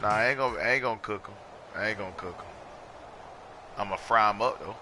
Nah, I ain't gonna cook them. I ain't gonna cook them. I'm gonna fry them up though.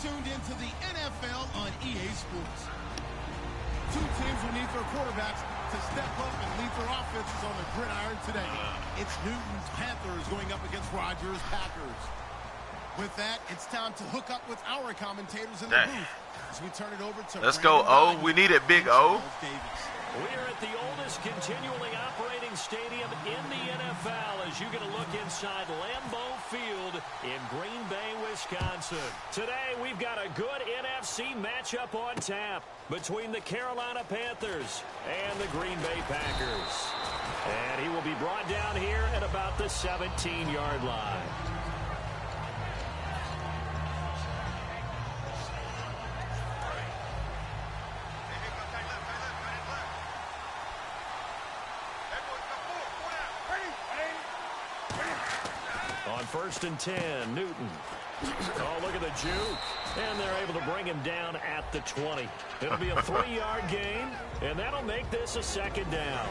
Tuned into the NFL on EA Sports. Two teams will need their quarterbacks to step up and lead their offenses on the gridiron today. It's Newton's Panthers going up against Rodgers' Packers. With that, it's time to hook up with our commentators in the booth as we turn it over to Let's go, O. We need it, big O. We are at the oldest continually operating stadium in the NFL as you get a look inside Lambeau Field in Green Bay, Wisconsin. Today, we've got a good NFC matchup on tap between the Carolina Panthers and the Green Bay Packers. And he will be brought down here at about the 17-yard line. On 1st and 10, Newton. Oh, look at the juke. And they're able to bring him down at the 20. It'll be a 3-yard gain, and that'll make this a 2nd down.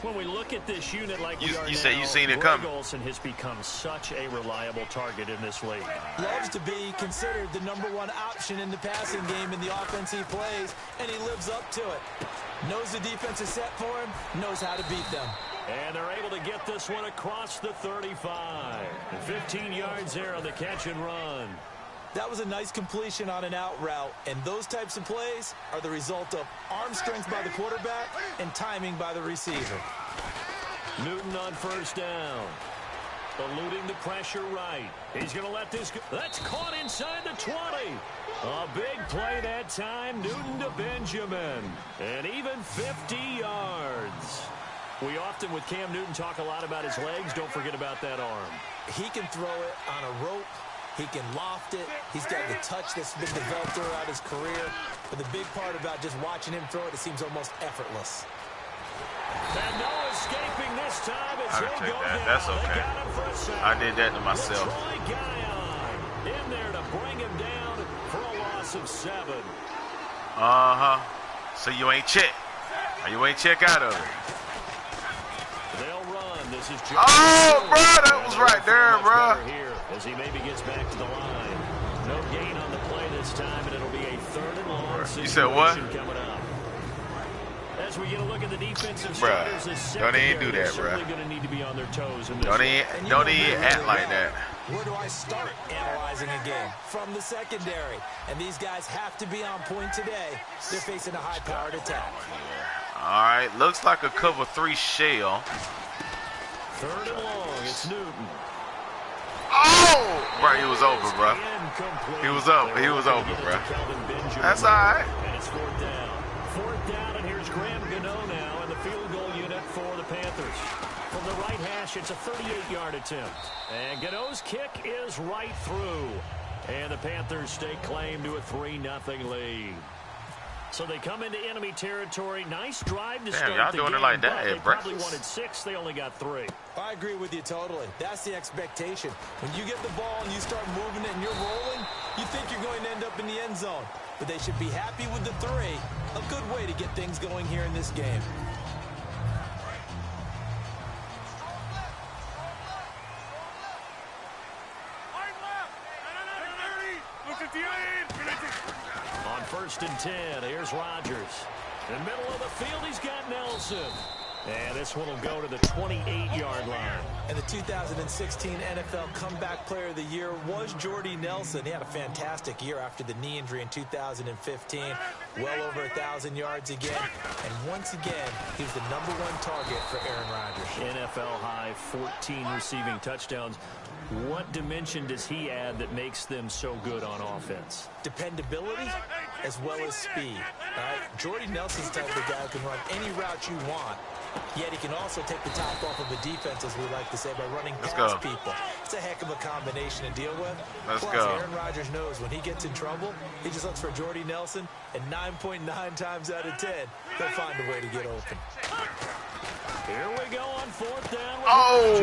When we look at this unit like we are now, said you seen it coming. Greg Olsen has become such a reliable target in this league. Loves to be considered the #1 option in the passing game in the offense he plays, and he lives up to it. Knows the defense is set for him, knows how to beat them. And they're able to get this one across the 35. 15 yards there on the catch and run. That was a nice completion on an out route, and those types of plays are the result of arm strength by the quarterback and timing by the receiver. Newton on 1st down. Eluding the pressure right. He's going to let this go. That's caught inside the 20. A big play that time. Newton to Benjamin. And even 50 yards. We often, with Cam Newton, talk a lot about his legs. Don't forget about that arm. He can throw it on a rope. He can loft it. He's got the touch that's been developed throughout his career. But the big part about just watching him throw it, it seems almost effortless. And no escaping this time as he'll go down. That's okay. I did that to myself. Troy Guion in there to bring him down for a loss of 7. Uh-huh. So you ain't check. You ain't check out of it. They'll run. This is oh, bro, that was right there, bro. Here as he maybe gets back to the line. No gain on the play this time, and it'll be a 3rd and long situation. You said what? Coming up. As we get a look at the defensive starters, don't even do that, bro. Going to need to be on their toes. Don't even act like that. Where do I start analyzing a game? From the secondary. And these guys have to be on point today. They're facing a high-powered attack. All right, looks like a cover 3 shell. 3rd and long, it's Newton. Oh! Bro, he was over, bro. He was up. He was over, bro. That's all right. And it's 4th down. 4th down, and here's Graham Gano now in the field goal unit for the Panthers. From the right hash, it's a 38-yard attempt. And Gano's kick is right through. And the Panthers stake claim to a 3-0 lead. So they come into enemy territory. Nice drive to start y'all the doing game, it like that they at probably breakfast. wanted 6. They only got 3. I agree with you totally. That's the expectation. When you get the ball and you start moving it and you're rolling, you think you're going to end up in the end zone. But they should be happy with the 3. A good way to get things going here in this game. On 1st and 10, here's Rodgers. In the middle of the field, he's got Nelson. And this one will go to the 28-yard line. And the 2016 NFL Comeback Player of the Year was Jordy Nelson. He had a fantastic year after the knee injury in 2015. Well over 1,000 yards again. And once again, he was the #1 target for Aaron Rodgers. NFL high 14 receiving touchdowns. What dimension does he add that makes them so good on offense? Dependability as well as speed. All right? Jordy Nelson's the type of guy who can run any route you want. Yet he can also take the top off of the defense, as we like to say, by running past people. It's a heck of a combination to deal with. Let's Plus, go. Aaron Rodgers knows when he gets in trouble, he just looks for Jordy Nelson, and 9.9 times out of 10, he'll find a way to get open. Here we go on 4th down. Oh!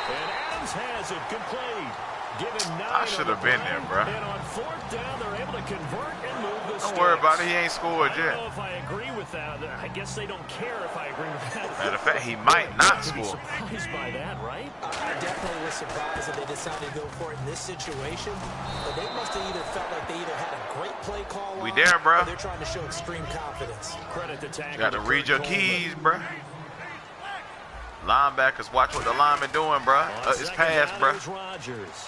And Adams has it complete. Given 9 I should have been there, bro. And on 4th down, they're able to convert and move the Don't worry about it. He ain't scored I don't yet. know if I agree with that. I guess they don't care if I agree with that. Matter of fact, he might not I'd be score. surprised by that, right? I definitely was surprised that they decided to go for it in this situation. But they must have either felt like they either had a great play call We on, there, bro. or they're trying to show extreme confidence. Credit the tackle. Got to read your keys, bro. Linebackers, watch what the lineman doing, bro. It's pass, bro. Rodgers.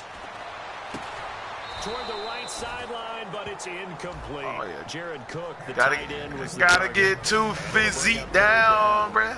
Toward the right sideline, but it's incomplete. Oh, yeah. Jared Cook, the Gotta tight end, was the gotta target. get 2 feet down, bro.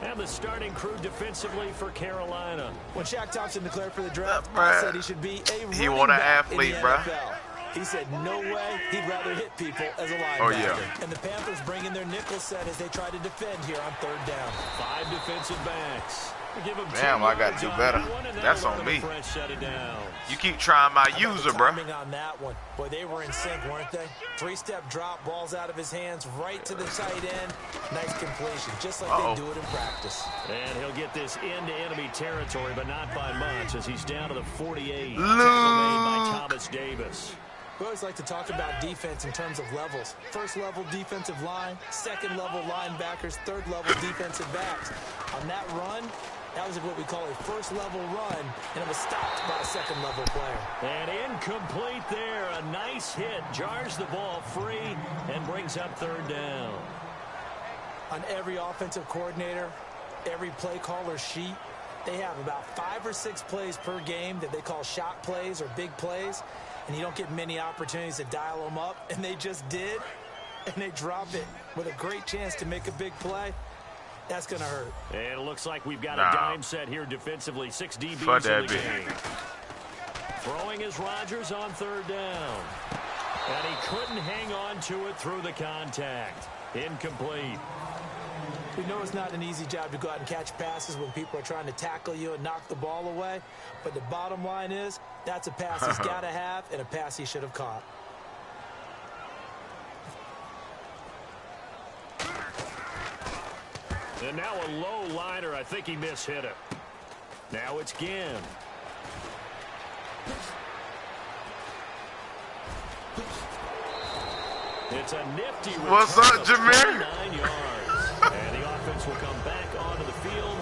And the starting crew defensively for Carolina. When Shaq Thompson declared for the draft, Bruh. I said he should be a He running want an back athlete, in the bruh. NFL. He said no way, he'd rather hit people as a linebacker. Oh, yeah. And the Panthers bring in their nickel set as they try to defend here on 3rd down. 5 defensive backs. Give him Damn, 2 I gotta yards do on better. that one, and That's that'll on run me. a fresh set of downs. You keep trying my How about user, the bro. timing on that one? Boy, they were in sync, weren't they? 3-step drop, balls out of his hands, right to the tight end. Nice completion, just like they do it in practice. And he'll get this into enemy territory, but not by much, as he's down to the 48. Luke. Tackle made by Thomas Davis. We always like to talk about defense in terms of levels. 1st level defensive line, 2nd level linebackers, 3rd level defensive backs. On that run, that was what we call a 1st level run, and it was stopped by a 2nd level player. And incomplete there. A nice hit. Jars the ball free and brings up 3rd down. On every offensive coordinator, every play caller sheet, they have about 5 or 6 plays per game that they call shot plays or big plays, and you don't get many opportunities to dial them up, and they just did, and they drop it with a great chance to make a big play. That's going to hurt. And it looks like we've got Nah. a dime set here defensively. 6 DBs Fuck in that the bitch. game. Throwing is Rodgers on 3rd down. And he couldn't hang on to it through the contact. Incomplete. We know it's not an easy job to go out and catch passes when people are trying to tackle you and knock the ball away, but the bottom line is that's a pass he's got to have and a pass he should have caught. And now a low liner. I think he mishit it. Now it's Ginn. It's a nifty return. What's up, of Jameer? 29 yards. And the offense will come back onto the field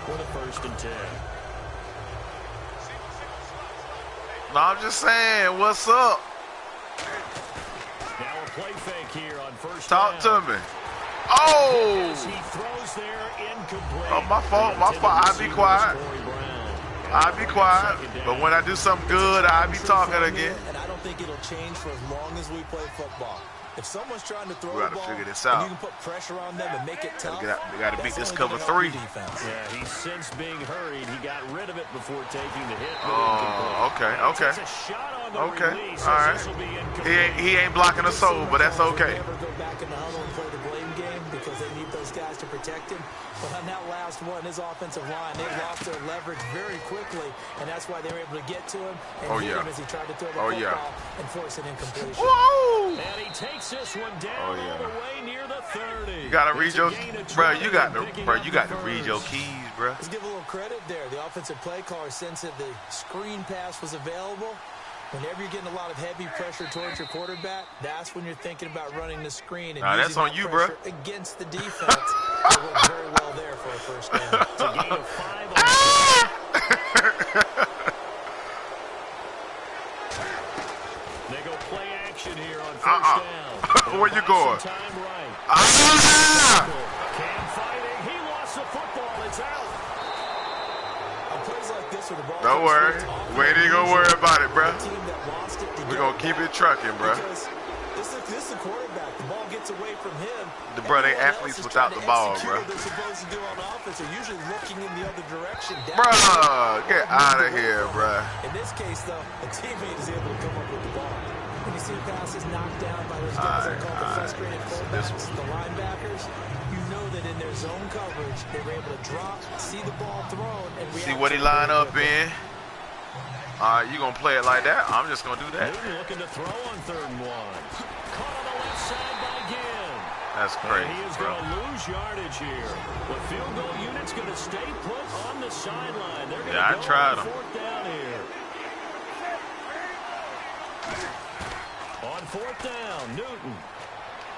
for the 1st and 10. No, I'm just saying, what's up? Now a play fake here on 1st Talk down. to me. Oh! As he throws there, incomplete. Oh, my fault, my fault. I'll be quiet. I'll be quiet, but when I do something good, I'll be talking again. And I don't think it'll change for as long as we play football. If someone's trying to throw We the gotta ball, figure this and out. you can put pressure on them and make it tough. We gotta beat that's this only cover gonna help 3. your defense. Yeah, he sensed being hurried. He got rid of it before taking the hit. but Oh, incomplete. okay. Takes a shot on the Okay, release, all as right. this will be incomplete. He ain't blocking a soul, but that's okay. Never go back in the huddle and play the blame game because they need those guys to protect him. But on that last one, his offensive line, they lost their leverage very quickly, and that's why they were able to get to him and hit him as he tried to throw the football and force an incompletion. Whoa! And he takes this one down all the way near the 30. You gotta read It's a your, gain of bro. 20, You got to, picking bro. up You the got to read your first. keys, bro. Let's give a little credit there. The offensive play caller sensed that the screen pass was available. Whenever you're getting a lot of heavy pressure towards your quarterback, that's when you're thinking about running the screen and Nah, that's using on that you, bro. pressure against the defense. It worked very well there for a 1st down. It's a gain of 5 on the They go play action here on 1st down. Where you going? Time right. Ah! Cam fighting. He lost the football. It's out. On plays like this where the ball Don't comes worry. straight to offense, We ain't even gonna worry about it, bro. the team that lost it to We're get gonna it keep back. it trucking, bro. Because this is the quarterback. The ball gets away from him. The bro, they Everyone else athletes is without trying the to ball, execute bro. what they're supposed to do on offense. They're usually looking in the other direction. down Bruh, the field. get Ball outta moved away here, from bruh. him. In this case, though, a teammate is able to come up with the ball. When you see passes knocked down by those guys that are called the frustrated fullbacks, the linebackers, you know that in their zone coverage, they were able to drop, see the ball thrown, and react See what he to it line very up quickly. in. All right, you gonna play it like that? I'm just gonna do that. Newton looking to throw on 3rd and 1. Caught on the left side by Ginn. That's crazy, and he is going to lose yardage here. The field goal unit's going to stay put on the sideline. They're going to go on 4th down here. On 4th down, Newton.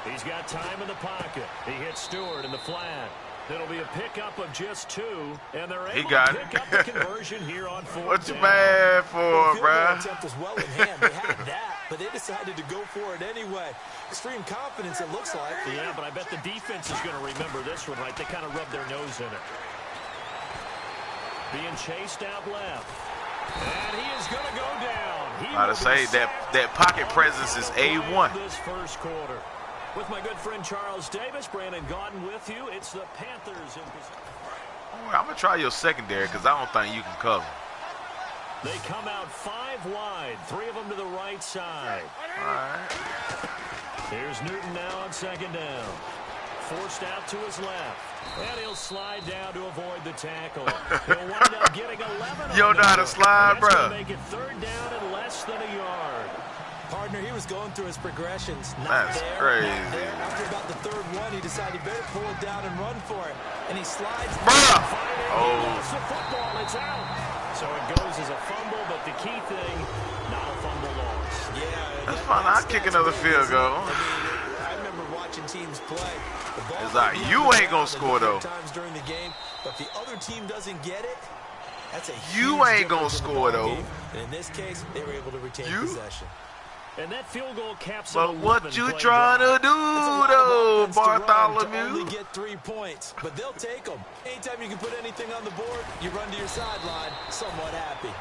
He's got time in the pocket. He hits Stewart in the flat. It'll be a pickup of just 2, and they're able to pick up the conversion here on 4th down. What you mad for, bruh? Attempt was well in hand. They had that, but they decided to go for it anyway. Extreme confidence, it looks like. Yeah, but I bet the defense is going to remember this one, right? They kind of rubbed their nose in it. Being chased out left. And he is going to go down. Gotta say, that pocket presence is A1. This first quarter. With my good friend Charles Davis, Brandon Gaudin with you. It's the Panthers in position. I'm going to try your secondary because I don't think you can cover. They come out 5 wide, 3 of them to the right side. All right. Here's Newton now on 2nd down. Forced out to his left. And he'll slide down to avoid the tackle. He'll wind up getting 11. You don't know how to slide, bro. That's going to make it 3rd down and less than a yard. Partner, he was going through his progressions. That's crazy. After about the 3rd one, he decided he better pull it down and run for it. And he slides. Bruh! Oh. The football, it's out. So it goes as a fumble, but the key thing, not a fumble loss. Yeah. That's fine. I'll kick another field goal. I remember watching teams play. It's like, you ain't going to score, though. Times during the game, but if the other team doesn't get it, that's a you ain't going to score, though. And in this case, they were able to retain possession. And that field goal caps. But what you trying to do, though, Bartholomew? Only get 3 points, but they'll take them. Anytime you can put anything on the board, you run to your sideline, somewhat happy.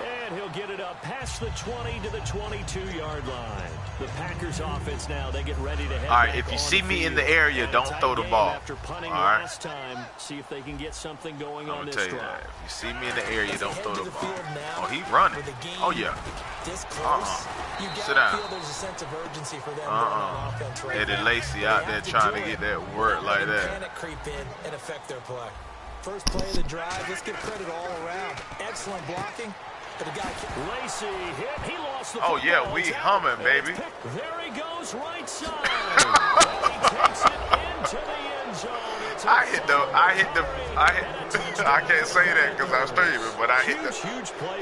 And he'll get it up past the 20 to the 22-yard line. The Packers offense now, they get ready to head. All right, if you see me in the area, don't throw the ball. After punting all right? last time, see if they can get something going on this drive. drive. If you see me in the area, don't throw the ball. Oh, he's running. Oh, yeah. This close, you sit down. Feel there's a sense of urgency for them on offense right Eddie Lacy out there trying to get that work like that. Panic creep in and affect their play. First play of the drive, let's give credit all around. Excellent blocking. But the guy Lacy hit. He lost the football. Oh, yeah, we humming, baby. There he goes, right side. He takes it into the end zone. I can't say that because I'm streaming, but I hit the.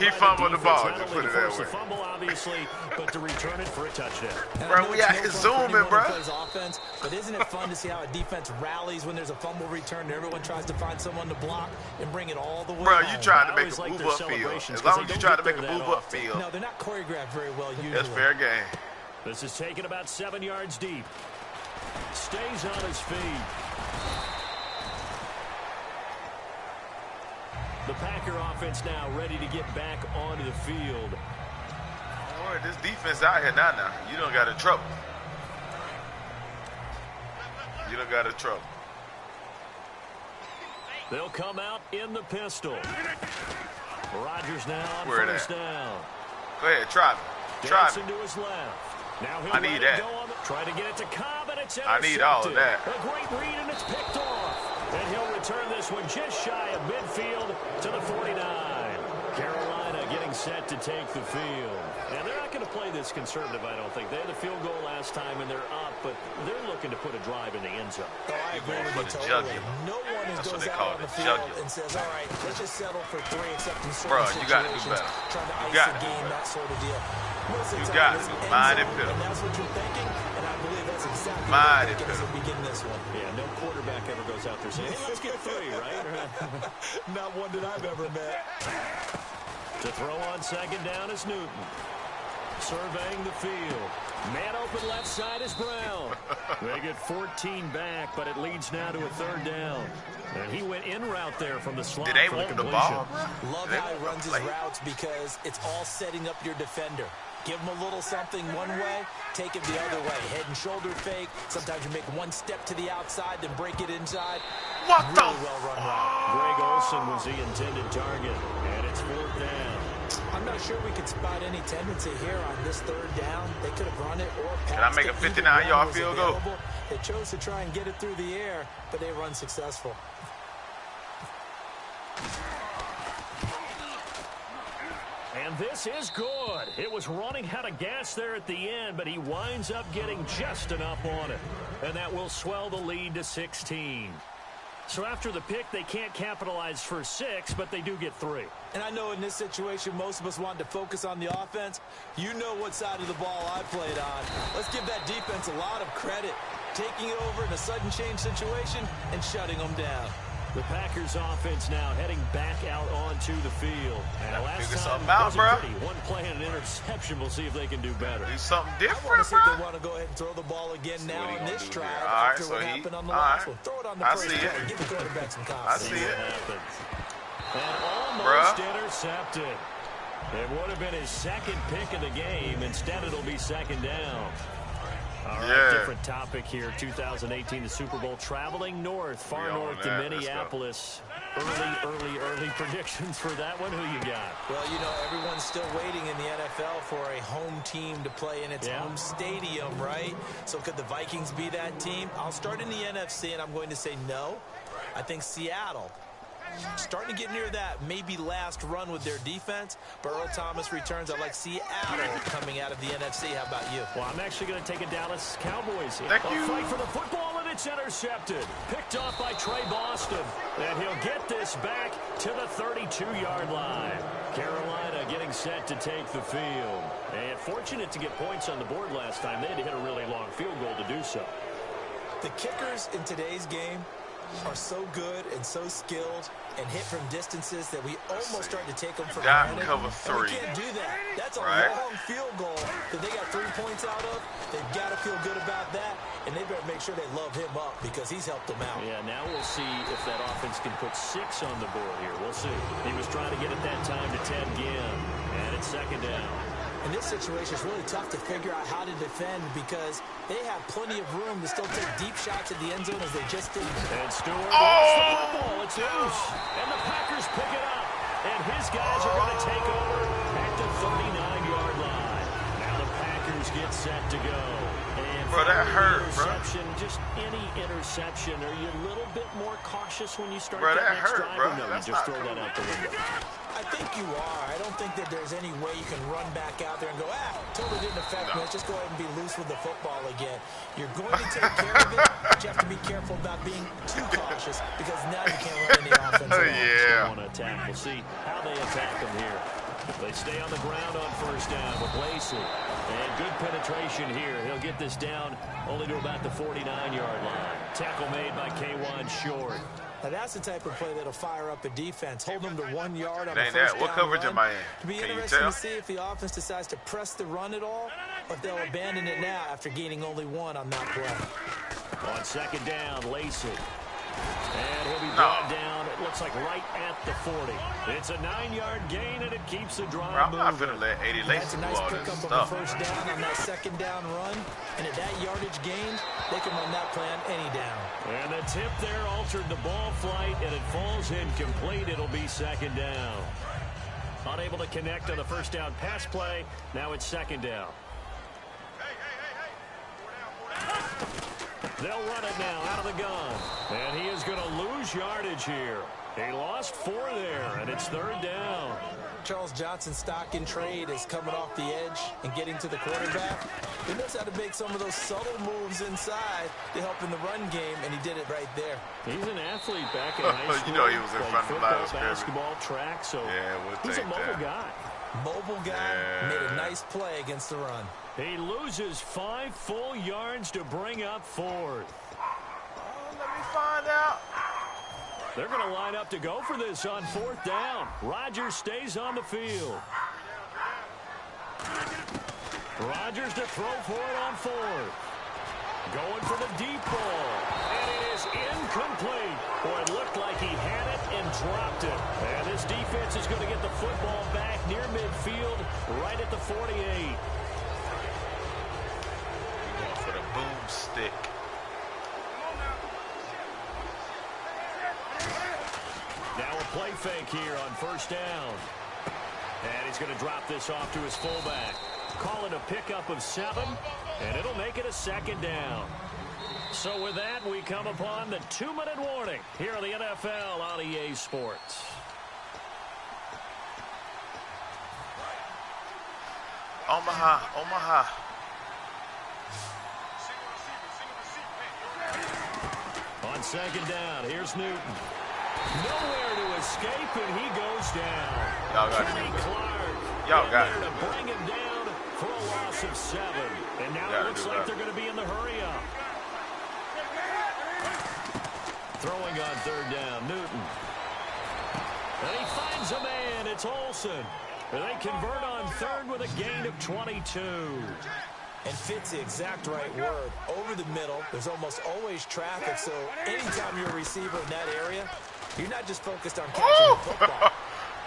He fumbled the ball. Just put it that way. Fumble, obviously, but to return it for a touchdown. Bro, we out here zooming, bro. Offense, but isn't it fun to see how a defense rallies when there's a fumble return and everyone tries to find someone to block and bring it all the way? Bro, you tried to make a move up field. As long as you try to make a move up field. No, they're not choreographed very well usually. That's fair game. This is taken about 7 yards deep. Stays on his feet. The Packer offense now ready to get back onto the field. Boy, this defense out here now. You don't got in trouble. You don't got in trouble. They'll come out in the pistol. Rodgers now on first down. Go ahead, try me. Try me. To his left. Now he'll I need that. Try to get it to Cobb, and it's I need all of that. A great read, and it's picked off. And he'll return this one just shy of midfield to the 49. Carolina getting set to take the field. And they're not going to play this conservative, I don't think. They had the field goal last time, and they're up, but they're looking to put a drive in the end zone. Oh, I agree with you totally. No one goes out on the field and says, all right, let's just settle for 3 except in certain situations. You got to do better. Trying to ice a game, that sort of deal. You got to do mind and pill. And that's what you're thinking, and I believe that's exactly what you're thinking as we begin this one. Yeah, no quarterback ever goes out there saying, hey, let's get 3, right? Not one that I've ever met. To throw on second down is Newton. Surveying the field. Man open left side is Brown. They get 14 back, but it leads now to a 3rd down. And he went in route there from the slot. Did they want the ball? Love how he runs his routes because it's all setting up your defender. Give him a little something one way, take it the other way. Head and shoulder fake. Sometimes you make one step to the outside, then break it inside. What really the? Well run route. Greg Olsen was the intended target, and it's 4th down. I'm not sure we could spot any tendency here on this 3rd down. They could have run it or passed it. Can I make a 59-yard field goal? They chose to try and get it through the air, but they were unsuccessful. And And this is good. It was running out of gas there at the end, but he winds up getting just enough on it. And that will swell the lead to 16. So after the pick, they can't capitalize for 6, but they do get 3. And I know in this situation, most of us want to focus on the offense. You know what side of the ball I played on. Let's give that defense a lot of credit. Taking it over in a sudden change situation and shutting them down. The Packers offense now heading back out onto the field. And last figure time something out, bro. One play and an interception. We'll see if they can do better. Do something I want different, to see if bro. they want to go ahead and throw the ball again now in this drive All right, after so what he, happened on the all last right. one. Throw it on the I first see play. it. Give the quarterback some I confidence. see it. And almost intercepted. It would have been his second pick of the game. Instead, it'll be second down. All right, different topic here. 2018, the Super Bowl, traveling north, far north to Minneapolis. Early predictions for that one. Who you got? Well, you know, everyone's still waiting in the NFL for a home team to play in its home stadium, right? So could the Vikings be that team? I'll start in the NFC, and I'm going to say no. I think Seattle, starting to get near that maybe last run with their defense. But Earl Thomas returns. I like Seattle coming out of the NFC. How about you? Well, I'm actually going to take a Dallas Cowboys here. Thank you. Fight for the football, and it's intercepted. Picked off by Trey Boston. And he'll get this back to the 32-yard line. Carolina getting set to take the field. And fortunate to get points on the board last time. They had to hit a really long field goal to do so. The kickers in today's game are so good and so skilled and hit from distances that we almost start to take them for Got granted. cover And we 3. can't do that. That's a Right. long field goal that they got 3 points out of. They've got to feel good about that, and they better make sure they love him up because he's helped them out. Yeah, now we'll see if that offense can put 6 on the board here. We'll see. He was trying to get at that time to Ted Ginn, and it's second down. In this situation, it's really tough to figure out how to defend because they have plenty of room to still take deep shots at the end zone as they just did. And Stewart lost the football. It's loose. And the Packers pick it up. And his guys are going to take over at the 39-yard line. Now the Packers get set to go. And Bro, that hurt, bro. interception, just any interception. Are you a little bit more cautious when you start Bro, that that next hurt, drive? bro. Or no, That's you just not throw that out the window. I think you are. I don't think that there's any way you can run back out there and go, totally didn't affect me. Let's just go ahead and be loose with the football again. You're going to take care of it, but you have to be careful about being too cautious because now you can't run any offense at all. Yeah. Want to attack. We'll see how they attack them here. They stay on the ground on first down with Lacey. And good penetration here. He'll get this down only to about the 49-yard line. Tackle made by K1 Short. Now that's the type of play that'll fire up a defense. Hold them to 1 yard on Dang, the first what down coverage run. am I in? It'll be Can you interesting tell? to see if the offense decides to press the run at all, or if they'll abandon it now after gaining only 1 on that play. On second down, Lacey. And he'll be brought down, it looks like right at the 40. It's a 9-yard gain, and it keeps the drive Bro, I'm not moving. finna let 80 That's Lacey a do nice all this pickup of the stuff. first down on that second down run. And at that yardage gained, they can run that play on any down. And the tip there altered the ball flight, and it falls incomplete. It'll be second down. Unable to connect on the first down pass play. Now it's second down. They'll run it now out of the gun. And he is going to lose yardage here. He lost 4 there, and it's third down. Charles Johnson's stock in trade is coming off the edge and getting to the quarterback. He knows how to make some of those subtle moves inside to help in the run game, and he did it right there. He's an athlete back in high school. You know he was in Played front of the line football, of scrimmage. basketball, track, so Yeah, we'll he's a take mobile that. guy. Mobile guy, made a nice play against the run. He loses 5 full yards to bring up fourth. Let me find out. They're going to line up to go for this on fourth down. Rodgers stays on the field. Rodgers to throw for it on fourth. Going for the deep ball. And it is incomplete. Boy, it looked like he had it and dropped it. And this defense is going to get the football back near midfield, right at the 48. Going for the boomstick. Now a play fake here on first down. And he's going to drop this off to his fullback. Call it a pickup of 7, and it'll make it a second down. So with that, we come upon the 2-minute warning here on the NFL on EA Sports. Omaha, Omaha. On second down, here's Newton. Nowhere to escape, and he goes down. Y'all got Kenny it. Clark Y'all got in there it. to bring him down for a loss of 7. And now it looks like they're going to be in the hurry-up. Throwing on third down, Newton. And he finds a man. It's Olsen. And they convert on third with a gain of 22. And fits the exact right word. Over the middle, there's almost always traffic, so anytime you're a receiver in that area, you're not just focused on catching the football.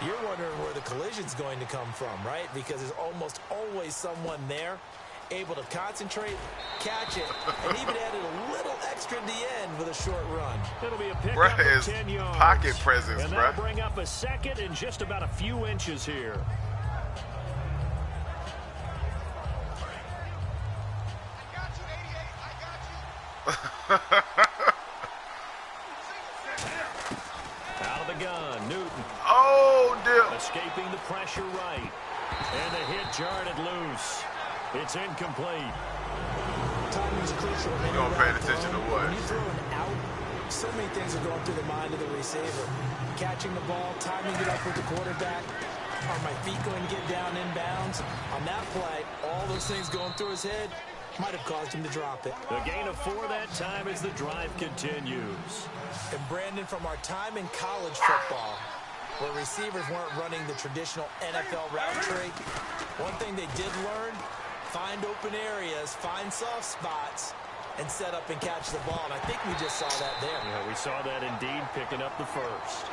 You're wondering where the collision's going to come from, right? Because there's almost always someone there able to concentrate, catch it, and even added a little extra at the end with a short run. It'll be a pickup of 10 yards. Pocket presence, and bruh. that'll bring up a second in just about a few inches here. Out of the gun, Newton. Oh, dear. Escaping the pressure right. And the hit jarred it loose. It's incomplete. Timing's crucial. You don't pay attention to what? When you throw an out, so many things are going through the mind of the receiver. Catching the ball, timing it up with the quarterback. Are my feet going to get down inbounds? On that play, all those things going through his head might have caused him to drop it. The gain of 4 that time as the drive continues. And Brandon, from our time in college football, where receivers weren't running the traditional NFL route tree, one thing they did learn, find open areas, find soft spots, and set up and catch the ball. And I think we just saw that there. Yeah, we saw that indeed, picking up the first.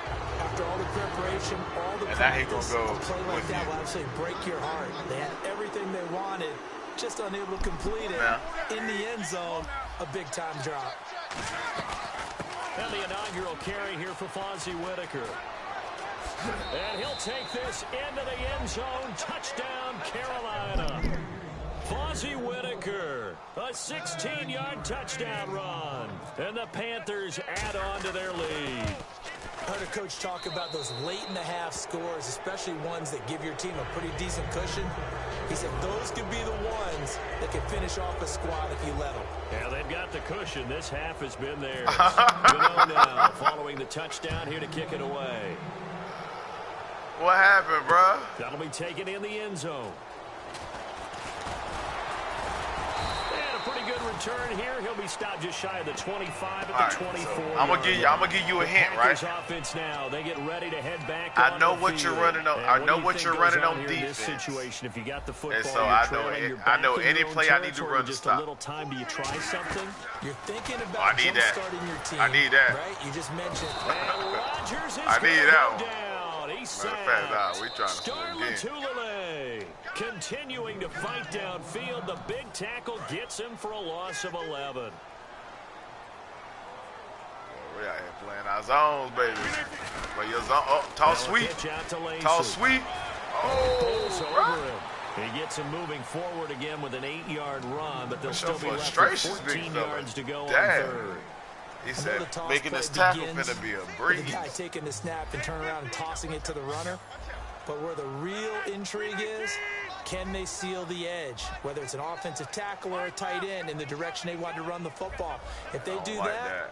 After all the preparation, all the And now he practice, gonna go a play like with that you. will absolutely break your heart. They had everything they wanted, just unable to complete it. Yeah. In the end zone, a big-time drop. And the inaugural carry here for Fonzie Whitaker. And he'll take this into the end zone. Touchdown, Carolina. Fonzie Whitaker, a 16-yard touchdown run. And the Panthers add on to their lead. I heard a coach talk about those late-in-the-half scores, especially ones that give your team a pretty decent cushion. He said those could be the ones that can finish off a squad if you let them. Yeah, they've got the cushion. This half has been theirs. Gano now following the touchdown here to kick it away. What happened, bruh? That'll be taken in the end zone. And a pretty good return here. He'll be stopped just shy of the 25 at the 24. So I'm gonna give you a hint, right? Packers offense now. They get ready to head back. I know on the what you're field. running on. And I know do you what think you're goes running on on here in this defense. situation, if you got the football, And so you're I trailing, know you're I know back in any your own play I need to territory, run to just stop. a little time. Do you try something? You're thinking I about need that. jump-starting your team. I need that. Right? You just mentioned. And Rodgers is I need gonna that go one. down. He's Matter of fact, sacked. we trying to score again. Starlatulele continuing to fight downfield. The big tackle gets him for a loss of 11. We out here playing our zones, baby. Play your zone. Oh, toss Now a sweep. pitch out to Lacy. Toss sweep. Pulls Oh, over bruh. him. He gets him moving forward again with an 8-yard run, but they'll What's still your be left with frustrations, big 14 fella? yards to go on Damn. third. He I know said, the toss making play this tackle begins finna be a with breeze. the guy taking the snap and turning around and tossing it to the runner. But where the real intrigue is, can they seal the edge? Whether it's an offensive tackle or a tight end in the direction they want to run the football. If they do that,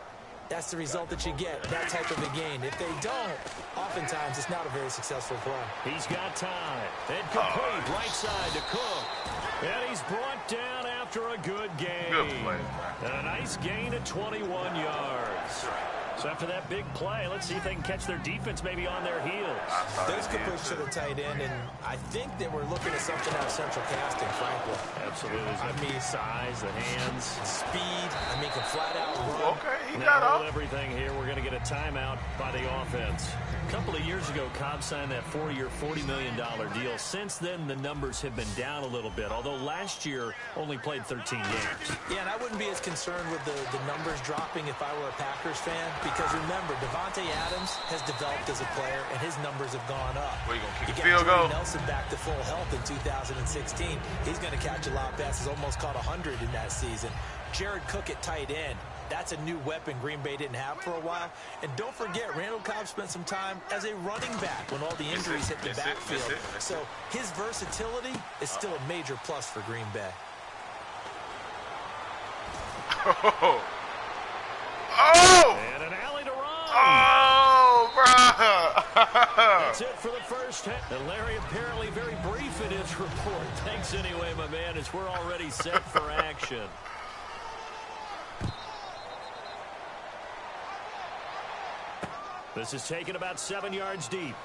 that's the result that you get, that type of a gain. If they don't, oftentimes it's not a very successful play. He's got time. And complete right side to Cook. And he's brought down after a good gain. Good play, man. And a nice gain of 21 yards. So after that big play, let's see if they can catch their defense maybe on their heels. Those could push to the tight end, and I think that we're looking at something out of central casting, frankly. Absolutely. I mean, size, the hands. Speed, I mean, can flat out run. Okay, he Now, got hold off. everything here. We're going to get a timeout by the offense. A couple of years ago, Cobb signed that 4-year, $40 million deal. Since then, the numbers have been down a little bit, although last year only played 13 games. Yeah, and I wouldn't be as concerned with the numbers dropping if I were a Packers fan, because remember, Devontae Adams has developed as a player, and his numbers have gone up. Where you gonna kick You a field got Jordy goal? Nelson back to full health in 2016. He's going to catch a lot of passes, almost caught 100 in that season. Jared Cook at tight end. That's a new weapon Green Bay didn't have for a while. And don't forget, Randall Cobb spent some time as a running back when all the injuries hit the backfield. So his versatility is still a major plus for Green Bay. Oh! And an alley to run. Oh, bro! That's it for the first half. And Larry apparently very brief in his report. Thanks anyway, my man, as we're already set for action. This is taken about 7 yards deep.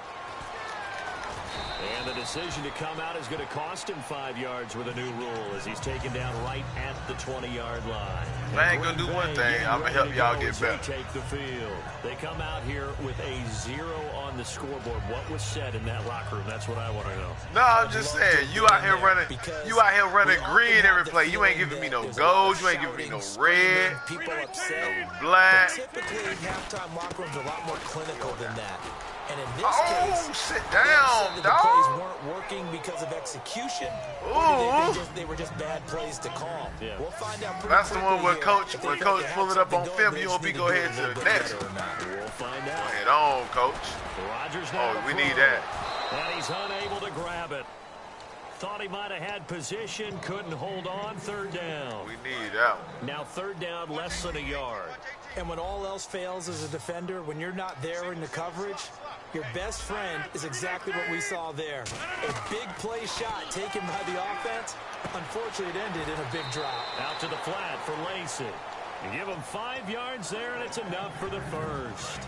And the decision to come out is going to cost him 5 yards with a new rule as he's taken down right at the 20-yard line. I ain't going to do one thing. I'm going to help y'all get better. Take the field. They come out here with a 0 on the scoreboard. What was said in that locker room? That's what I want to know. No, I'm just saying, you out here running green every play. You ain't giving me no gold. You ain't giving me no red, People upset. no black. But typically, halftime locker rooms are a lot more clinical than that. And in this case, sit down, the plays weren't working because of execution. They were just bad plays to call. Yeah. We'll find out pretty That's the one where quickly Coach pull it up on film. You won't be go ahead to the next. We'll find out. Go ahead on, Coach. Rodgers We need that. And he's unable to grab it. Thought he might have had position, couldn't hold on. Third down. We need that one. Now third down, less than a yard. And when all else fails as a defender, when you're not there in the coverage, your best friend is exactly what we saw there. A big play shot taken by the offense. Unfortunately, it ended in a big drop. Out to the flat for Lacey. You give him 5 yards there, and it's enough for the first.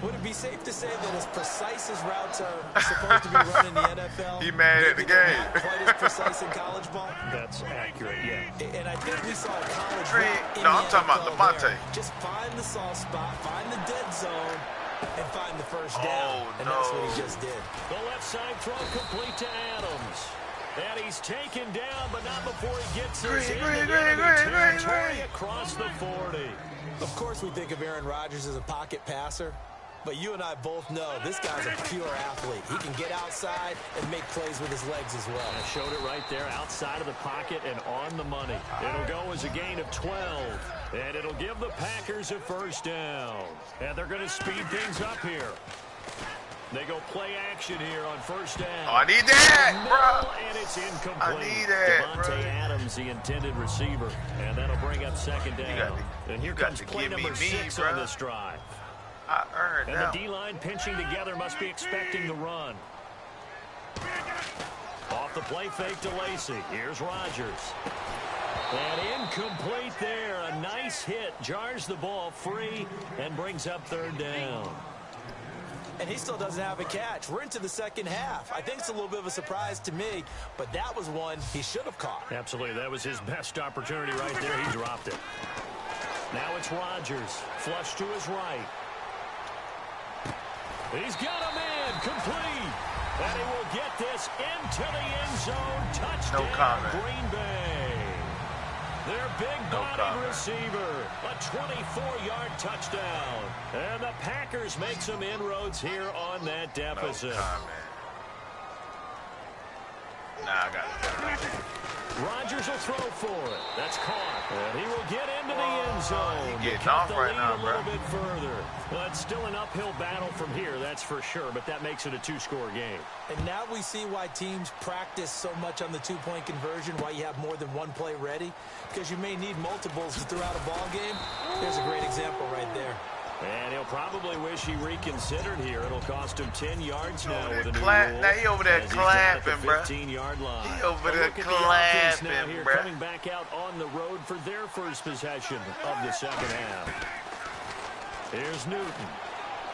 Would it be safe to say that as precise as routes are supposed to be run in the NFL, he mad at the game. Not quite as precise in college ball? That's accurate, yeah. And I think we saw a college route in No, I'm talking about Lamonte. Just find the soft spot, find the dead zone, and find the first down. And that's what he just did. The left side throw complete to Adams. And he's taken down, but not before he gets his territory across the 40. Of course, we think of Aaron Rodgers as a pocket passer. But you and I both know this guy's a pure athlete. He can get outside and make plays with his legs as well. I showed it right there, outside of the pocket and on the money. It'll go as a gain of 12. And it'll give the Packers a first down. And they're going to speed things up here. They go play action here on first down. Oh, I need that, bro. And it's incomplete. I need that, Devontae Adams, the intended receiver. And that'll bring up second down. And here comes play number 6 on this drive. I earned and that. The D-line pinching together must be expecting the run. Off the play fake to Lacey. Here's Rodgers. And incomplete there. A nice hit. Jars the ball free and brings up third down. And he still doesn't have a catch. We're into the second half. I think it's a little bit of a surprise to me, but that was one he should have caught. Absolutely. That was his best opportunity right there. He dropped it. Now it's Rodgers. Flush to his right. He's got a man complete. And he will get this into the end zone. Touchdown, Green Bay. Their big-bodied receiver. A 24-yard touchdown. And the Packers make some inroads here on that deficit. I got it. Rodgers will throw for it. That's caught. And he will get into the end zone. Getting off right now, a little bit further. Well, it's still an uphill battle from here, that's for sure, but that makes it a 2-score game. And now we see why teams practice so much on the two-point conversion, why you have more than one play ready, because you may need multiples throughout a ball game. There's a great example right there. And he'll probably wish he reconsidered here. It'll cost him 10 yards now with a new rule. Now he over there clapping, bro. 15-yard line. He over there clapping, bro. Coming back out on the road for their first possession of the second half. Here's Newton.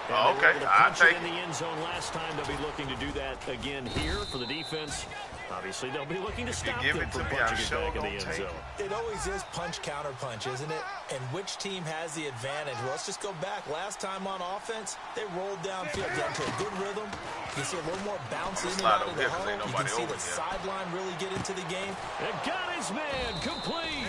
Oh, okay, I'll take it. In the end zone last time, they'll be looking to do that again here for the defense. Obviously, they'll be looking to stop them from punching it back in the end zone. It always is punch-counter-punch, isn't it? And which team has the advantage? Well, let's just go back. Last time on offense, they rolled downfield, got into a good rhythm. You see a little more bounce in and out of the huddle. You can see the sideline really get into the game. And got his man complete.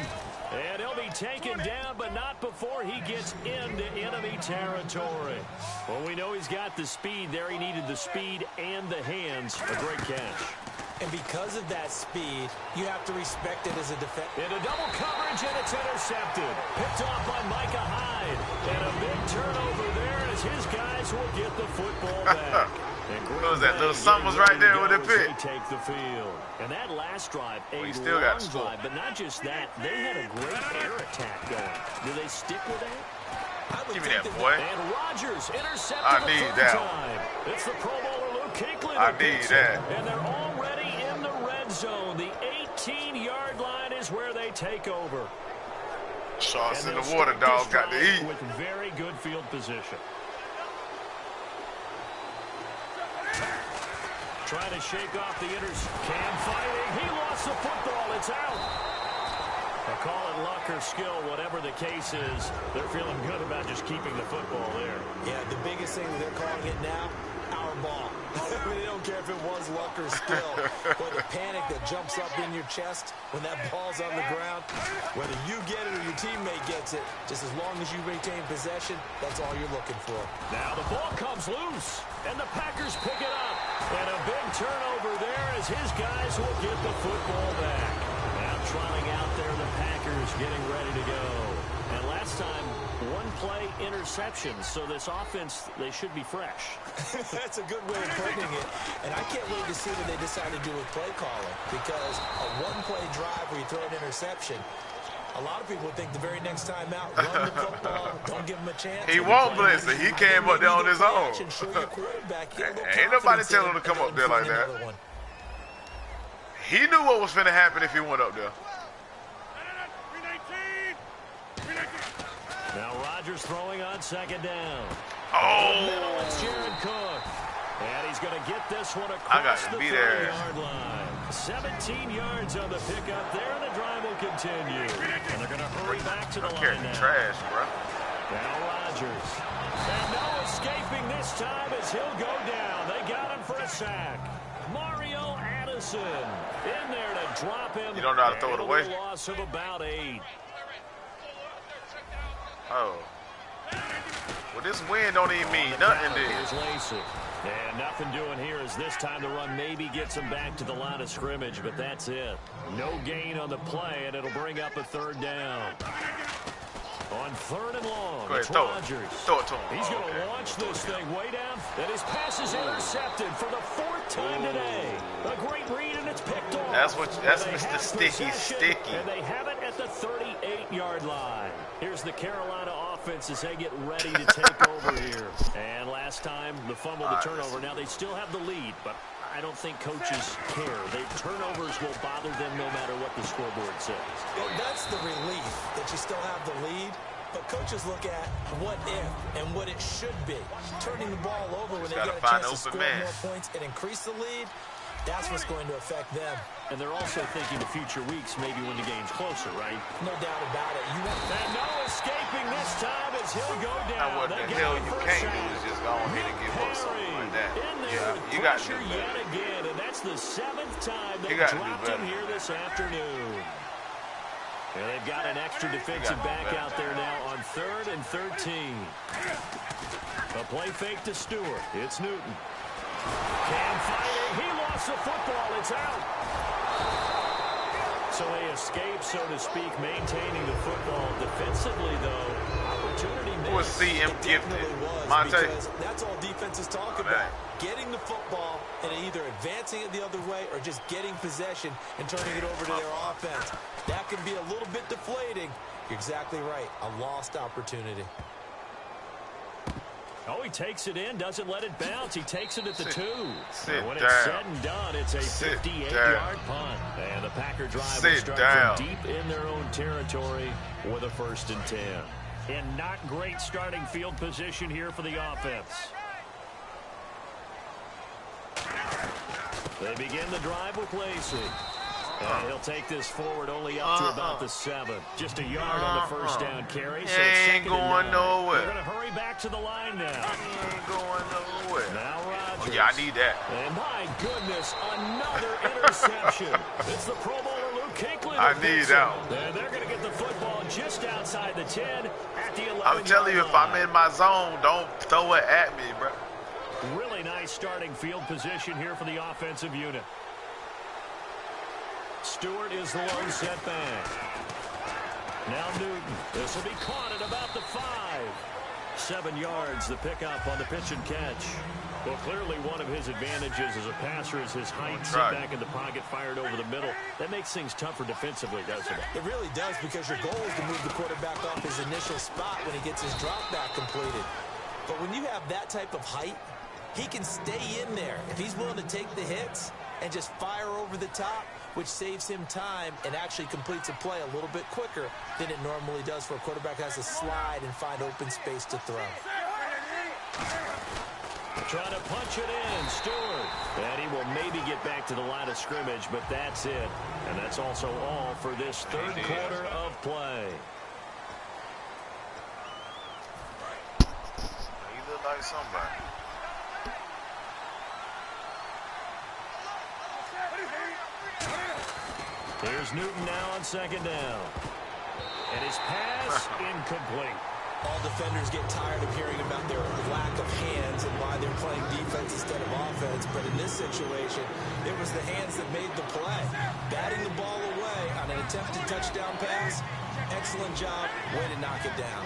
And he'll be taken down, but not before he gets into enemy territory. Well, we know he's got the speed there. He needed the speed and the hands. A great catch. And because of that speed, you have to respect it as a defense. Into double coverage, and it's intercepted. Picked off by Micah Hyde. And a big turnover there as his guys will get the football back. What was that? Little Summers right there with the pick. They take the field. And that last drive, a still long got drive, but not just that. They had a great air attack going. Do they stick with that? Give me that, boy. And Rodgers intercepted I need that. time. It's the Pro Bowler Luke Kuechly. I need that. And they're already in the red zone. The 18-yard line is where they take over. Sharks in the water, dog. Got to eat. With very good field position. Trying to shake off the Cam fighting. He lost the football. It's out. I call it luck or skill, whatever the case is. They're feeling good about just keeping the football there. Yeah, the biggest thing that they're calling it now, our ball. I mean, they don't care if it was luck or skill, or the panic that jumps up in your chest when that ball's on the ground. Whether you get it or your teammate gets it, just as long as you retain possession, that's all you're looking for. Now the ball comes loose, and the Packers pick it up. And a big turnover there as his guys will get the football back. Now trotting out there, the Packers getting ready to go. And last time, one-play interceptions, so this offense, they should be fresh. That's a good way of putting it. And I can't wait to see what they decide to do with play calling, because a one-play drive where you throw an interception, a lot of people would think the very next time out, run the football, don't give him a chance. He won't blitz it. He came up there on his own. Ain't nobody telling him to come up there like that. He knew what was finna happen if he went up there. Now Rodgers throwing on second down. Oh! It's Jared Cook. And he's going to get this one across the 30-yard line. 17 yards on the pickup there, and the drive will continue. And they're going to hurry back to the line now. Trash, bro. Now Rodgers. And no escaping this time as he'll go down. They got him for a sack. Mario Addison in there to drop him. You don't know how to throw it away? A loss of about 8. Oh. Well, this win don't even mean nothing, dude. Here's Lacey. And nothing doing here as this time the run maybe gets him back to the line of scrimmage, but that's it. No gain on the play, and it'll bring up a third down. On third and long, go ahead, it's throw Rodgers. Throw it to him. He's going to launch this thing way down, and his pass is intercepted for the 4th time today. A great read, and it's picked off. That's Mr. Sticky. And they have it at the 38-yard line. Here's the Carolina offense as they get ready to take over here. And last time, the fumble, the turnover. Now they still have the lead, but I don't think coaches care. Turnovers will bother them no matter what the scoreboard says. That's the relief that you still have the lead. But coaches look at what if and what it should be. Turning the ball over when they get a chance to score more points and increase the lead, that's what's going to affect them. And they're also thinking to future weeks, maybe when the game's closer, right? No doubt about it. And no escaping this time as he'll go down. Now what the hell you can't do is just go ahead and give up something like that. Yeah, you got to do better. Yet again, and that's the 7th time they dropped him here this afternoon. And they've got an extra defensive back out there now on 3rd and 13. A play fake to Stewart. It's Newton. Cam fighting. He lost the football. It's out. So they escape, so to speak, maintaining the football. Defensively, though, opportunity missed. Was CM gifted? Monte. That's all defenses talk about. Getting the football and either advancing it the other way or just getting possession and turning it over to their offense. That can be a little bit deflating. You're exactly right. A lost opportunity. Oh, he takes it in, doesn't let it bounce. He takes it at the 2. And when it's said and done, it's a 58-yard punt. And the Packer drive will start from deep in their own territory with a 1st and 10. And not great starting field position here for the offense. They begin the drive with Lacey. And he'll take this forward only up to about the 7. Just a yard on the 1st down carry. So ain't going nowhere. They're going to hurry back to the line now. Ain't going nowhere. Now Rodgers. Oh, yeah, I need that. And my goodness, another interception. It's the Pro Bowler Luke Kuechly. I need that one. And they're going to get the football just outside the 10 at the 11. I'm telling you, if I'm in my zone, don't throw it at me, bro. Really nice starting field position here for the offensive unit. Stewart is the lone setback. Now Newton. This will be caught at about the 5. 7 yards, the pickup on the pitch and catch. Well, clearly one of his advantages as a passer is his height. Sit back in the pocket, fired over the middle. That makes things tougher defensively, doesn't it? It really does, because your goal is to move the quarterback off his initial spot when he gets his drop back completed. But when you have that type of height, he can stay in there if he's willing to take the hits and just fire over the top, which saves him time and actually completes a play a little bit quicker than it normally does for a quarterback who has to slide and find open space to throw. Trying to punch it in, Stewart. And he will maybe get back to the line of scrimmage, but that's it. And that's also all for this third quarter of play. He look like somebody. Here's Newton now on second down. And his pass incomplete. All defenders get tired of hearing about their lack of hands and why they're playing defense instead of offense. But in this situation, it was the hands that made the play. Batting the ball away on an attempted touchdown pass. Excellent job. Way to knock it down.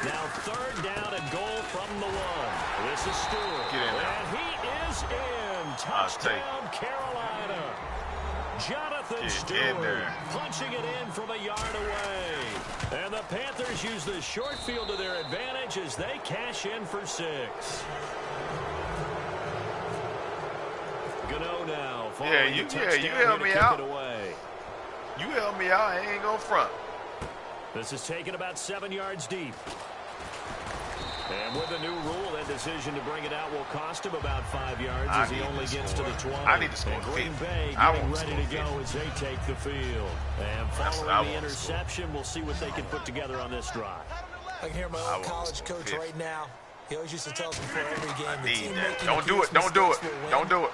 Now third down and goal from the 1. This is Stewart. Get in there. And he is in. Touchdown, Carolina. Jonathan Stewart punching it in from a yard away. And the Panthers use the short field to their advantage as they cash in for 6. Gano now. Yeah, you help me out. You help me out. I ain't gonna front. This is taken about 7 yards deep. And with the new rule, that decision to bring it out will cost him about 5 yards as he only gets to the 20. I need to score. And Green Bay getting ready to go as they take the field. And following the interception, we'll see what they can put together on this drive. I can hear my old college coach right now. He always used to tell us before every game, the team making Don't do it. Don't do it. Don't do it.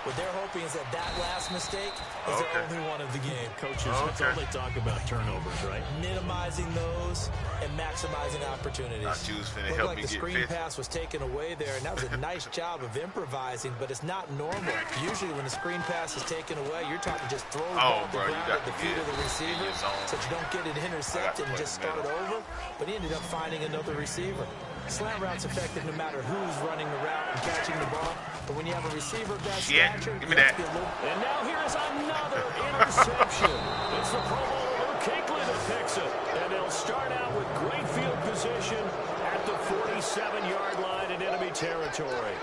What they're hoping is that last mistake is their only one of the game. Coaches, that's all they talk about, turnovers, right? Minimizing those and maximizing opportunities. Looked like the screen pass was taken away there, and that was a nice job of improvising, but it's not normal. Usually when a screen pass is taken away, you're taught to just throw the ball to the ground at the feet of the receiver so that you don't get it intercepted and just start over. But he ended up finding another receiver. Slant route's effective no matter who's running the route and catching the ball. But when you have a receiver of that stature, give me that. And now here's another interception. It's the Pro Bowler Luke Kuechly that picks it. And they'll start out with great field position at the 47-yard line in enemy territory.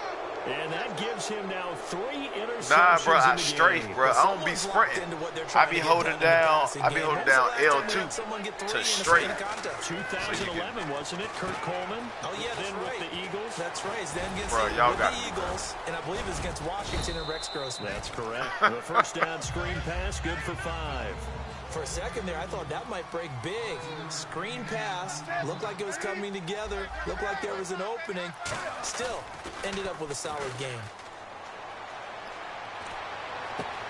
And that gives him now 3 interceptions. Nah, bro, I straight, bro. I don't be sprinting. I be holding down. I be holding down L2 to straight. 2011, wasn't it? Kurt Coleman. Oh yeah, that's then right. with the Eagles. That's right. Then against the Eagles, and I believe it's against Washington and Rex Grossman. That's correct. The first down screen pass, good for 5. For a second there, I thought that might break big. Screen pass, looked like it was coming together, looked like there was an opening. Still, ended up with a solid game.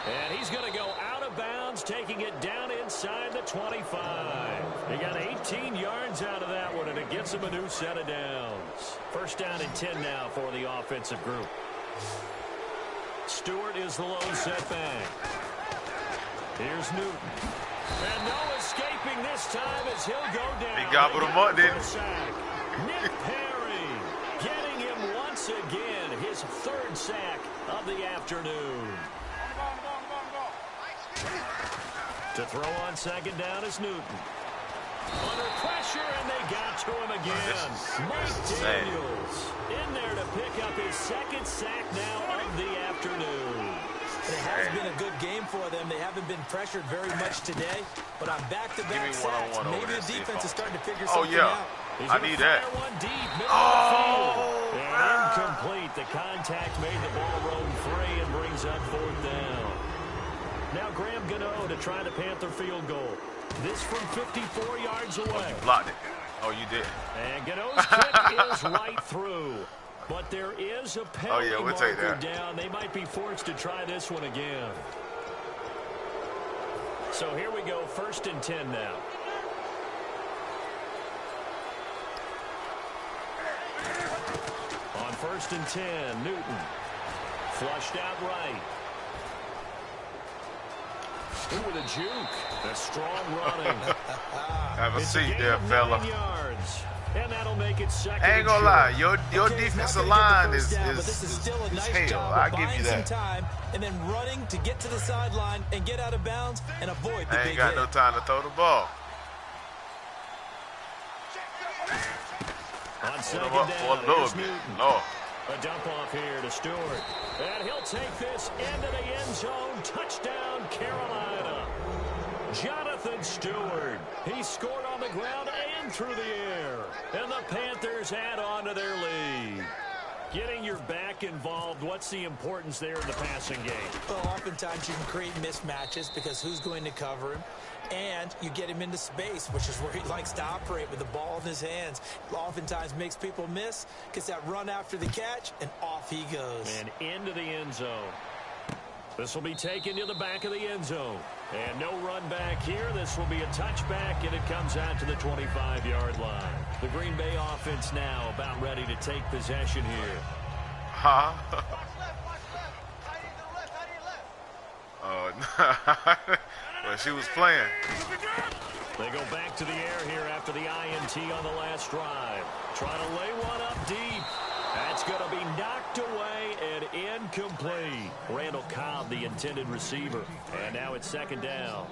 And he's going to go out of bounds, taking it down inside the 25. He got 18 yards out of that one, and it gets him a new set of downs. First down and 10 now for the offensive group. Stewart is the lone setback. Here's Newton. And no escaping this time as he'll go down. He gobbled him up, didn't he? Nick Perry getting him once again. His 3rd sack of the afternoon. To throw on second down is Newton. Under pressure, and they got to him again. Mike Daniels in there to pick up his 2nd sack now of the afternoon. It has been a good game for them. They haven't been pressured very much today, but on back-to-back sacks, maybe the defense is starting to figure something out. I need that. One deep, middle of the field. And incomplete. The contact made the ball roam free and brings up 4th down. Now Graham Gano to try the Panther field goal. This from 54 yards away. Oh, you blocked it. Oh, you did. And Gano's kick is right through. But there is a penalty marker down. They might be forced to try this one again. So here we go, 1st and 10 now. On 1st and 10, Newton. Flushed out right. Ooh, with a juke. A strong running. Have a It's seat gain there, of fella. 9 yards. And that'll make it second. I ain't gonna lie, your defensive line is down, but this is still a nice hell. job I of give buying you some that. time and then running to get to the sideline and get out of bounds and avoid the I big ain't got hit. no time to throw the ball. On second Hold him up down, for a little here's bit. Newton. Lord. A dump off here to Stewart. And he'll take this into the end zone. Touchdown, Carolina. Jonathan Stewart. He scored on the ground and through the air. And the Panthers add on to their lead. Getting your back involved, what's the importance there in the passing game? Well, oftentimes you can create mismatches because who's going to cover him? And you get him into space, which is where he likes to operate with the ball in his hands. Oftentimes makes people miss, gets that run after the catch, and off he goes. And into the end zone. This will be taken to the back of the end zone. And no run back here. This will be a touchback, and it comes out to the 25-yard line. The Green Bay offense now about ready to take possession here. Huh? Oh, no. Well, she was playing. They go back to the air here after the INT on the last drive. Trying to lay one up deep. That's going to be knocked away and incomplete. Randall Cobb, the intended receiver. And now it's second down.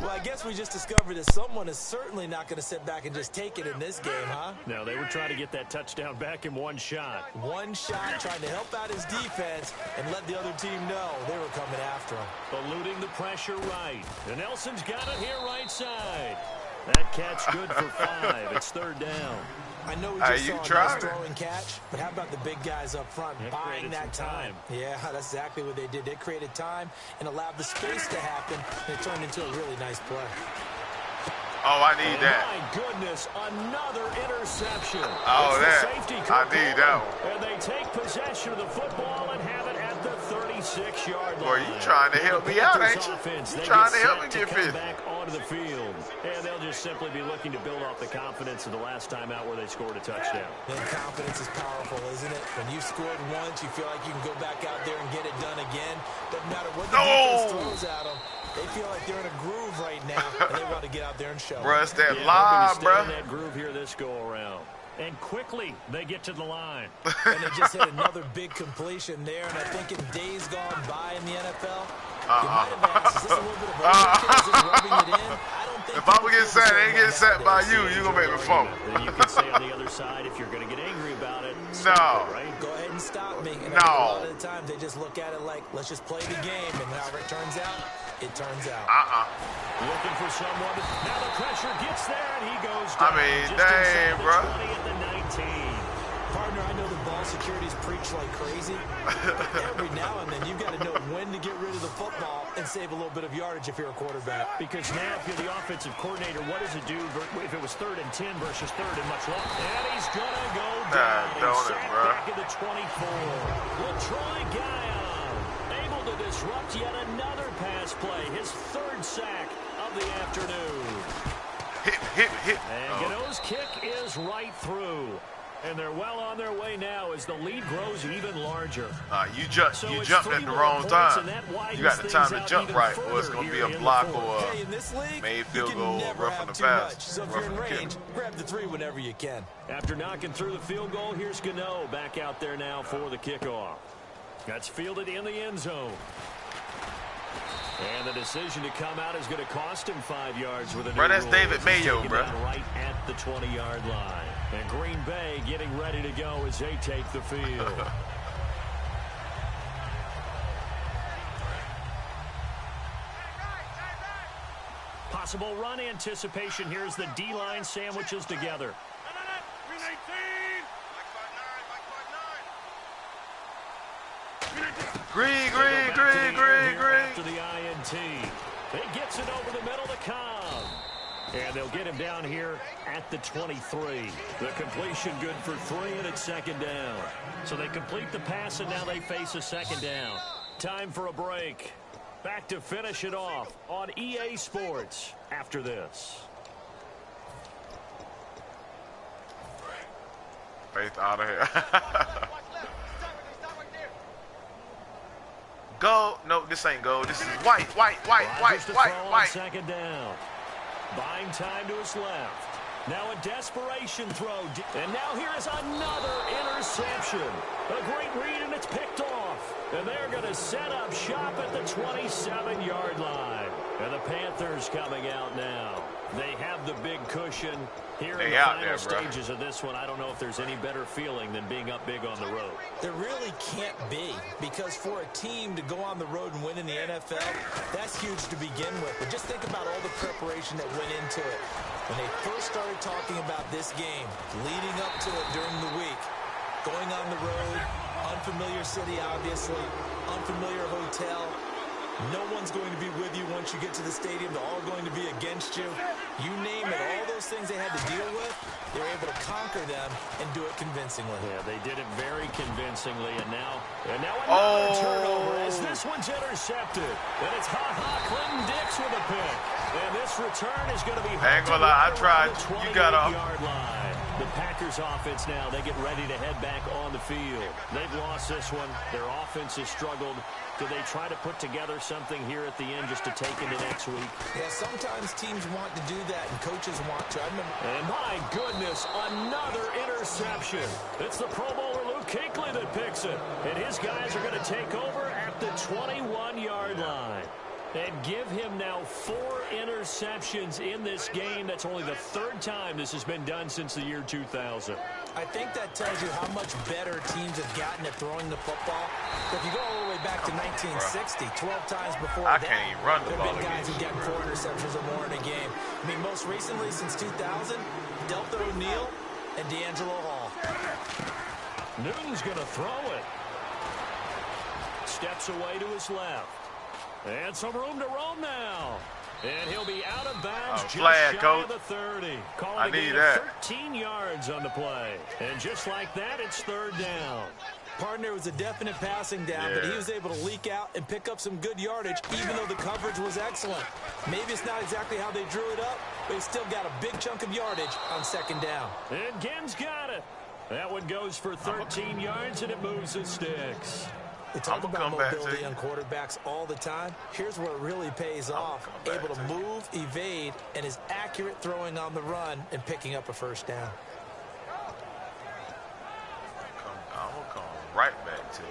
Well, I guess we just discovered that someone is certainly not going to sit back and just take it in this game, huh? No, they were trying to get that touchdown back in one shot. One shot, trying to help out his defense and let the other team know they were coming after him. Eluding the pressure right. And Nelson's got it here right side. That catch good for 5. It's third down. I know we just you saw a tried nice it. throw and catch, but how about the big guys up front They buying created that some time. Yeah, that's exactly what they did. They created time and allowed the space to happen, and it turned into a really nice play. Oh, I need that. My goodness, another interception. Oh, It's the that. safety I need that one. And they take possession of the football and have it at the 36-yard line. Boy, you trying to help me out, ain't you? You trying to help me get fit. Back onto the field. And they'll just simply be looking to build off the confidence of the last time out where they scored a touchdown. And confidence is powerful, isn't it? When you scored once, you feel like you can go back out there and get it done again. Doesn't matter what the defense throws at them. They feel like they're in a groove right now, and they want to get out there and show. Bruh, it's that Yeah, live, hoping to stay bruh. in that groove here this go around. And quickly, they get to the line. And they just had another big completion there, and I think in days gone by in the NFL, you might have asked, is this a little bit of overkill? Is this rubbing it in? I don't think If I'm gonna get set, they ain't getting set by you. nowadays. You gonna make me fall. Then you can say on the other side, if you're going to get angry about it, No. stop it, right? Go ahead and stop me. And No. I think a lot of the times they just look at it like, let's just play the game, and however it turns out, it turns out. Looking for someone. Now the pressure gets there, and he goes down. I mean, just dang, inside the bro. 20 at the 19. Partner, I know the ball security's preach like crazy, but every now and then you've got to know when to get rid of the football and save a little bit of yardage if you're a quarterback. Because now, if you're the offensive coordinator, what does it do if it was 3rd and 10 versus 3rd and much longer? And he's going to go down. don't He's it, sacked bro. back at the 24. LaTroy Guion able to disrupt yet another pass play. His 3rd sack of the afternoon. Hit. And Gano's kick is right through. And they're well on their way now as the lead grows even larger. You jumped it's at 3 the more wrong points, time. and that widens You got the time to things jump out right, even or it's further gonna be here a in the block fourth. or Hey, in this league, made you field can goal, never roughing have the too pass, much. So if you're roughing in the kick. range, grab the 3 whenever you can. After knocking through the field goal, here's Gano back out there now for the kickoff. That's fielded in the end zone. And the decision to come out is going to cost him 5 yards with a new Bro, that's rule. David He's Mayo, taken bro. down right at the 20-yard line. And Green Bay getting ready to go as they take the field. Possible run anticipation. Here's the D-line sandwiches together. Green. After the INT. He gets it over the middle to Cobb. And they'll get him down here at the 23. The completion good for 3, and it's 2nd down. So they complete the pass, and now they face a 2nd down. Time for a break. Back to finish it off on EA Sports after this. Faith out of here. Gold. No, this ain't gold. This is white. Second down. Buying time to his left. Now a desperation throw. And now here is another interception. A great read, and it's picked off. And they're going to set up shop at the 27-yard line. And the Panthers coming out now. They have the big cushion. Here in the final stages of this one, I don't know if there's any better feeling than being up big on the road. There really can't be, because for a team to go on the road and win in the NFL, that's huge to begin with. But just think about all the preparation that went into it. When they first started talking about this game, leading up to it during the week, going on the road, unfamiliar city, obviously, unfamiliar hotel. No one's going to be with you once you get to the stadium. They're all going to be against you. You name it, all those things they had to deal with, they were able to conquer them and do it convincingly. Yeah, they did it very convincingly, and now another turnover as this one's intercepted. And it's Clinton Dix with a pick. And this return is going to be I ain't gonna lie, I tried. You got off. Line. The Packers offense now, they get ready to head back on the field. They've lost this one. Their offense has struggled. Do they try to put together something here at the end just to take into next week? Yeah, sometimes teams want to do that and coaches want to. I remember. And my goodness, another interception. It's the Pro Bowler Luke Kuechly that picks it. And his guys are going to take over at the 21-yard line. And give him now 4 interceptions in this game. That's only the 3rd time this has been done since the year 2000. I think that tells you how much better teams have gotten at throwing the football. If you go all the way back to 1960, 12 times before that, can't even run the ball there have been guys who get 4 interceptions or more in a game. I mean, most recently, since 2000, Delta O'Neal and D'Angelo Hall. Newton's going to throw it. Steps away to his left. And some room to roam now. And he'll be out of bounds just flag, shy coach. of the 30. Calling I a gain need of that. 13 yards on the play. And just like that, it's 3rd down. Partner was a definite passing down, but he was able to leak out and pick up some good yardage, even though the coverage was excellent. Maybe it's not exactly how they drew it up, but he still got a big chunk of yardage on 2nd down. And Ginn's got it. That one goes for 13 yards, and it moves the sticks. We talk about mobility on quarterbacks all the time. Here's where it really pays off. Able to move, evade, and is accurate throwing on the run and picking up a 1st down. I'm going to come right back to it.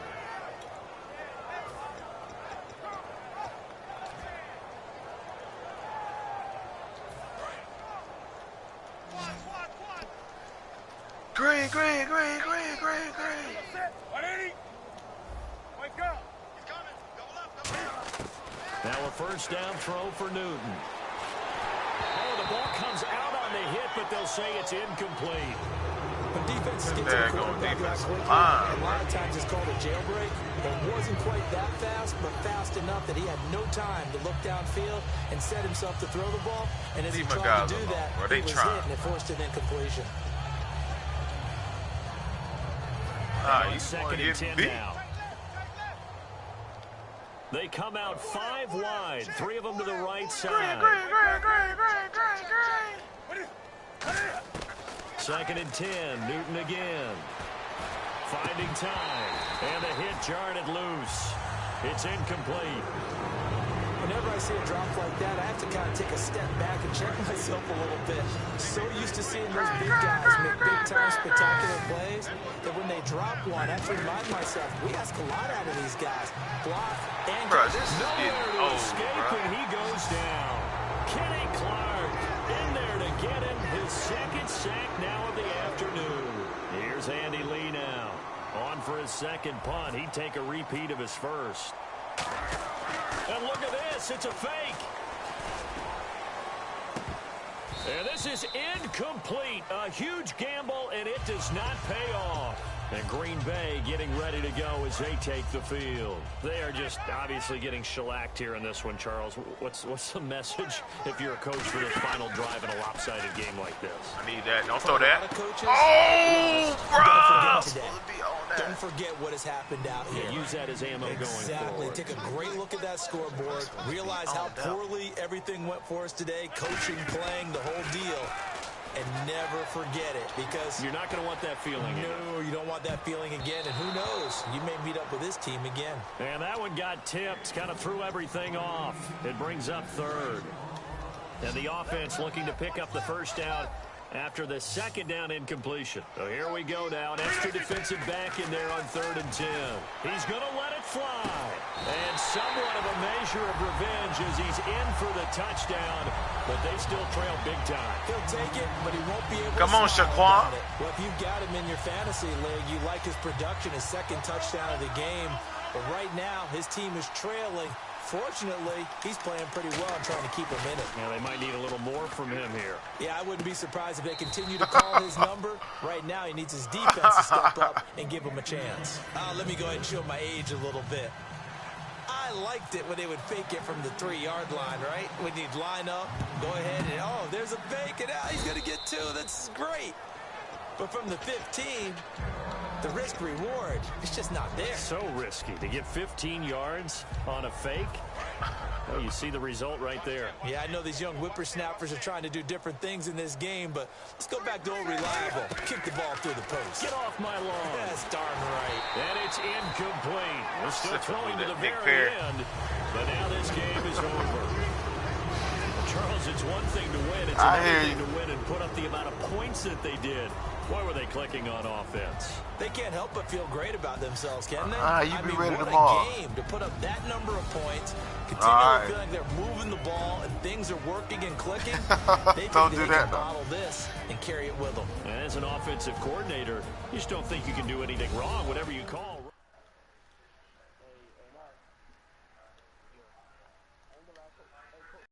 Green. Now a 1st down throw for Newton. Oh, the ball comes out on the hit, but they'll say it's incomplete. When defenses get to the quarterback that quickly, a lot of times it's called a jailbreak. It wasn't quite that fast, but fast enough that he had no time to look downfield and set himself to throw the ball. And as he tried to do that, he was hit and it forced an incompletion. You 2nd and 10 now. They come out 5 wide, 3 of them to the right side. 2nd and 10, Newton again. Finding time, and the hit jarred it loose. It's incomplete. Whenever I see a drop like that, I have to kind of take a step back and check myself a little bit. So used to seeing those big guys make big-time spectacular plays that when they drop one, I have to remind myself, we ask a lot out of these guys. Block and this is nowhere to escape, and he goes down. Kenny Clark in there to get him his 2nd sack now of the afternoon. Here's Andy Lee now. On for his 2nd punt. He'd take a repeat of his 1st. And look at this. It's a fake. And this is incomplete. A huge gamble, and it does not pay off. And Green Bay getting ready to go as they take the field. They are just obviously getting shellacked here in this one, Charles. What's the message if you're a coach for this final drive in a lopsided game like this? I need that. Don't throw that. Coaches, Bro! Don't forget what has happened out here. Yeah, use that as ammo going forward. Take a great look at that scoreboard. Realize how poorly everything went for us today. Coaching, playing, the whole deal. and never forget it, because you're not going to want that feeling again. No, you don't want that feeling again, and who knows, you may meet up with this team again. And that one got tipped, kind of threw everything off. It brings up third. And the offense looking to pick up the first down after the second down incompletion. So here we go now. An extra defensive back in there on 3rd and 10. He's going to let it fly. And somewhat of a measure of revenge as he's in for the touchdown. But they still trail big time. He'll take it, but he won't be able Come to on, Shaquan. Well, if you've got him in your fantasy league, you like his production, his second touchdown of the game. But right now, his team is trailing. Fortunately, he's playing pretty well and trying to keep him in it. Yeah, they might need a little more from him here. Yeah, I wouldn't be surprised if they continue to call his number. Right now, he needs his defense to step up and give him a chance. Let me go ahead and show my age a little bit. I liked it when they would fake it from the 3-yard line, right? When you'd line up, go ahead, and oh, there's a fake, and now he's going to get 2. That's great. But from the 15, the risk-reward is just not there. So risky to get 15 yards on a fake. Well, you see the result right there. Yeah, I know these young whippersnappers are trying to do different things in this game, but let's go back to old reliable. Kick the ball through the post. Get off my lawn. That's darn right. And it's incomplete. We're still throwing to the very end, but now this game is over. Charles, it's one thing to win. It's another thing to win and put up the amount of points that they did. Why were they clicking on offense? They can't help but feel great about themselves, can they? You be ready what tomorrow. A game to put up that number of points, continue to feel like they're moving the ball and things are working and clicking. They think they can bottle this and carry it with them. As an offensive coordinator, you just don't think you can do anything wrong, whatever you call.